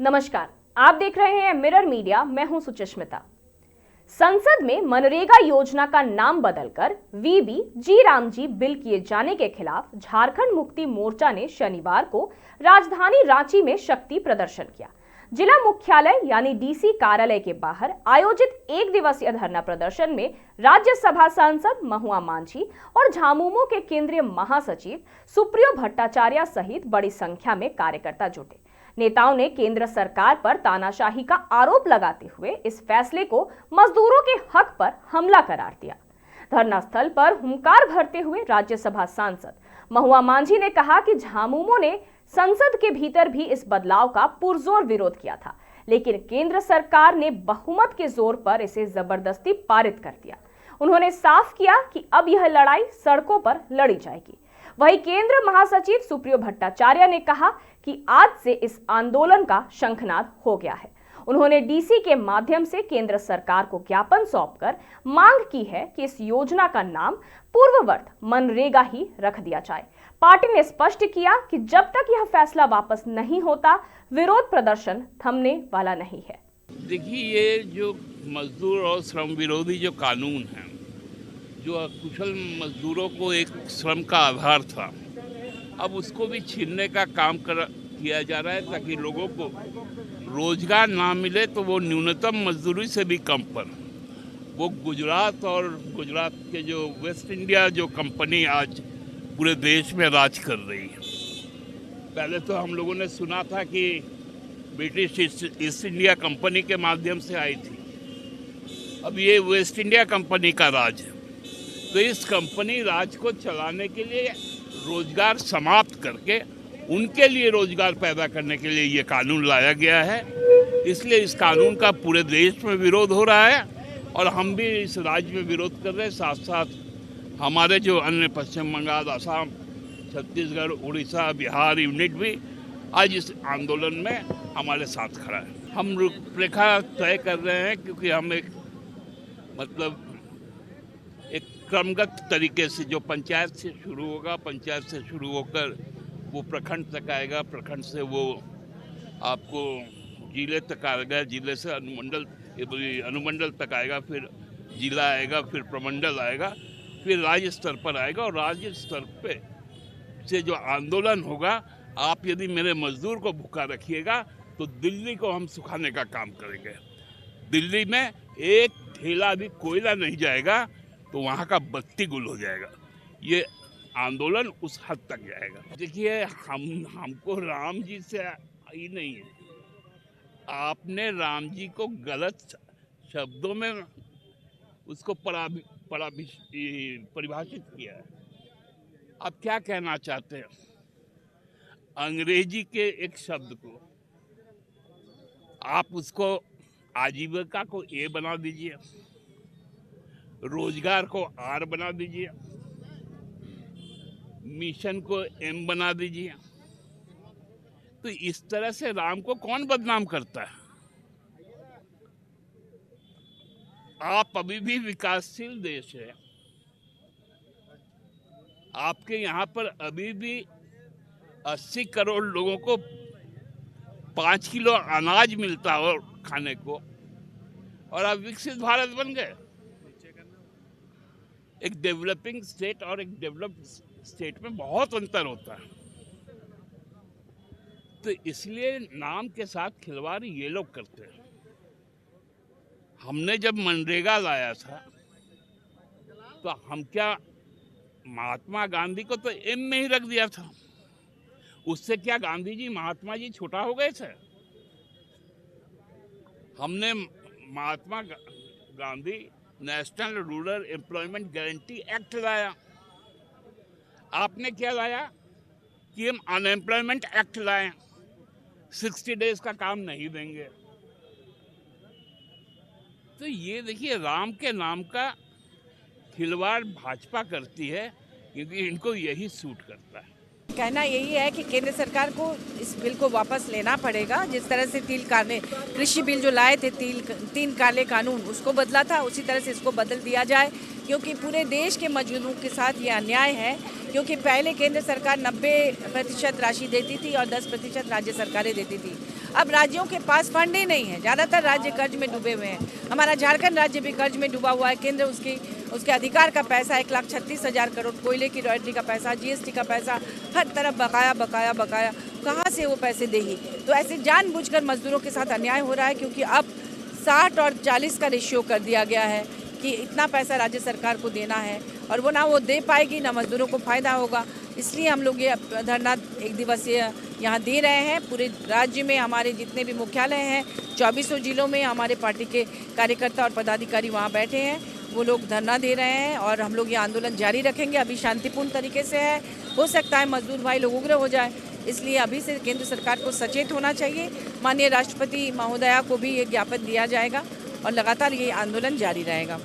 नमस्कार, आप देख रहे हैं मिरर मीडिया। मैं हूं सुचिस्मिता। संसद में मनरेगा योजना का नाम बदलकर वीबी जी रामजी बिल किए जाने के खिलाफ झारखंड मुक्ति मोर्चा ने शनिवार को राजधानी रांची में शक्ति प्रदर्शन किया। जिला मुख्यालय यानी डीसी कार्यालय के बाहर आयोजित एक दिवसीय धरना प्रदर्शन में राज्यसभा सांसद महुआ मांझी और झामुमो के केंद्रीय महासचिव सुप्रियो भट्टाचार्य सहित बड़ी संख्या में कार्यकर्ता जुटे। नेताओं ने केंद्र सरकार पर तानाशाही का आरोप लगाते हुए इस फैसले को मजदूरों के हक पर हमला करार दिया। धरना स्थल पर हुंकार भरते हुए राज्यसभा सांसद महुआ मांझी ने कहा कि झामुमो ने संसद के भीतर भी इस बदलाव का पुरजोर विरोध किया था, लेकिन केंद्र सरकार ने बहुमत के जोर पर इसे जबरदस्ती पारित कर दिया। उन्होंने साफ किया कि अब यह लड़ाई सड़कों पर लड़ी जाएगी। वहीं केंद्र महासचिव सुप्रियो भट्टाचार्य ने कहा कि आज से इस आंदोलन का शंखनाद हो गया है। उन्होंने डीसी के माध्यम से केंद्र सरकार को ज्ञापन सौंपकर मांग की है कि इस योजना का नाम पूर्ववत मनरेगा ही रख दिया जाए। पार्टी ने स्पष्ट किया कि जब तक यह फैसला वापस नहीं होता, विरोध प्रदर्शन थमने वाला नहीं है। देखिए, ये जो मजदूर और श्रम विरोधी जो कानून है, जो कुशल मजदूरों को एक श्रम का आधार था, अब उसको भी छीनने का काम किया जा रहा है ताकि लोगों को रोजगार ना मिले तो वो न्यूनतम मजदूरी से भी कम पर। वो गुजरात के जो वेस्ट इंडिया जो कंपनी आज पूरे देश में राज कर रही है। पहले तो हम लोगों ने सुना था कि ब्रिटिश ईस्ट इंडिया कंपनी के माध्यम से आई थी, अब ये वेस्ट इंडिया कंपनी का राज है। तो इस कंपनी राज को चलाने के लिए रोजगार समाप्त करके उनके लिए रोजगार पैदा करने के लिए ये कानून लाया गया है। इसलिए इस कानून का पूरे देश में विरोध हो रहा है और हम भी इस राज्य में विरोध कर रहे हैं। साथ साथ हमारे जो अन्य पश्चिम बंगाल, असम, छत्तीसगढ़, उड़ीसा, बिहार यूनिट भी आज इस आंदोलन में हमारे साथ खड़ा है। हम रूपरेखा तय कर रहे हैं क्योंकि हम एक क्रमगत तरीके से जो पंचायत से शुरू होगा, पंचायत से शुरू होकर वो प्रखंड तक आएगा, प्रखंड से वो आपको जिले तक आएगा, जिले से अनुमंडल तक आएगा, फिर जिला आएगा, फिर प्रमंडल आएगा, फिर राज्य स्तर पर आएगा। और राज्य स्तर पे से जो आंदोलन होगा, आप यदि मेरे मजदूर को भूखा रखिएगा तो दिल्ली को हम सुखाने का काम करेंगे। दिल्ली में एक ठेला भी कोयला नहीं जाएगा तो वहाँ का बत्ती गुल हो जाएगा। ये आंदोलन उस हद तक जाएगा। देखिए, हमको राम जी से ही नहीं है। आपने राम जी को गलत शब्दों में उसको परिभाषित किया है। आप क्या कहना चाहते हैं? अंग्रेजी के एक शब्द को आप उसको आजीविका को ए बना दीजिए, रोजगार को आर बना दीजिए, मिशन को एम बना दीजिए। तो इस तरह से राम को कौन बदनाम करता है? आप अभी भी विकासशील देश है। आपके यहाँ पर अभी भी 80 करोड़ लोगों को 5 किलो अनाज मिलता है खाने को, और आप विकसित भारत बन गए। एक डेवलपिंग स्टेट और एक डेवलप्ड स्टेट में बहुत अंतर होता है। तो इसलिए नाम के साथ खिलवाड़ ये लोग करते हैं। हमने जब मनरेगा लाया था तो हम क्या महात्मा गांधी को तो एम में ही रख दिया था। उससे क्या गांधी जी, महात्मा जी छोटा हो गए थे? हमने Mahatma Gandhi national rural employment guarantee act लाया। आपने क्या लाया कि हम अनएम्प्लॉयमेंट एक्ट लाए, 60 डेज का काम नहीं देंगे। तो ये देखिए, राम के नाम का खिलवाड़ भाजपा करती है क्योंकि इनको यही सूट करता है। कहना यही है कि केंद्र सरकार को इस बिल को वापस लेना पड़ेगा। जिस तरह से कृषि बिल जो लाए थे, तीन काले कानून, उसको बदला था, उसी तरह से इसको बदल दिया जाए, क्योंकि पूरे देश के मजदूरों के साथ ये अन्याय है। क्योंकि पहले केंद्र सरकार 90% राशि देती थी और 10% राज्य सरकारें देती थी। अब राज्यों के पास फंड ही नहीं है, ज़्यादातर राज्य कर्ज में डूबे हुए हैं। हमारा झारखंड राज्य भी कर्ज में डूबा हुआ है। केंद्र उसके अधिकार का पैसा 1,36,000 करोड़, कोयले की रॉयल्टी का पैसा, GST का पैसा, हर तरफ बकाया बकाया बकाया, कहाँ से वो पैसे देगी। तो ऐसे जानबूझकर मजदूरों के साथ अन्याय हो रहा है, क्योंकि अब 60 और 40 का रेशियो कर दिया गया है कि इतना पैसा राज्य सरकार को देना है, और वो ना वो दे पाएगी ना मजदूरों को फ़ायदा होगा। इसलिए हम लोग ये धरना एक दिवसीय यहाँ दे रहे हैं। पूरे राज्य में हमारे जितने भी मुख्यालय हैं, 24 जिलों में हमारे पार्टी के कार्यकर्ता और पदाधिकारी वहाँ बैठे हैं, वो लोग धरना दे रहे हैं और हम लोग ये आंदोलन जारी रखेंगे। अभी शांतिपूर्ण तरीके से है, हो सकता है मजदूर भाई लोग उग्र हो जाए, इसलिए अभी से केंद्र सरकार को सचेत होना चाहिए। माननीय राष्ट्रपति महोदया को भी ये ज्ञापन दिया जाएगा और लगातार ये आंदोलन जारी रहेगा।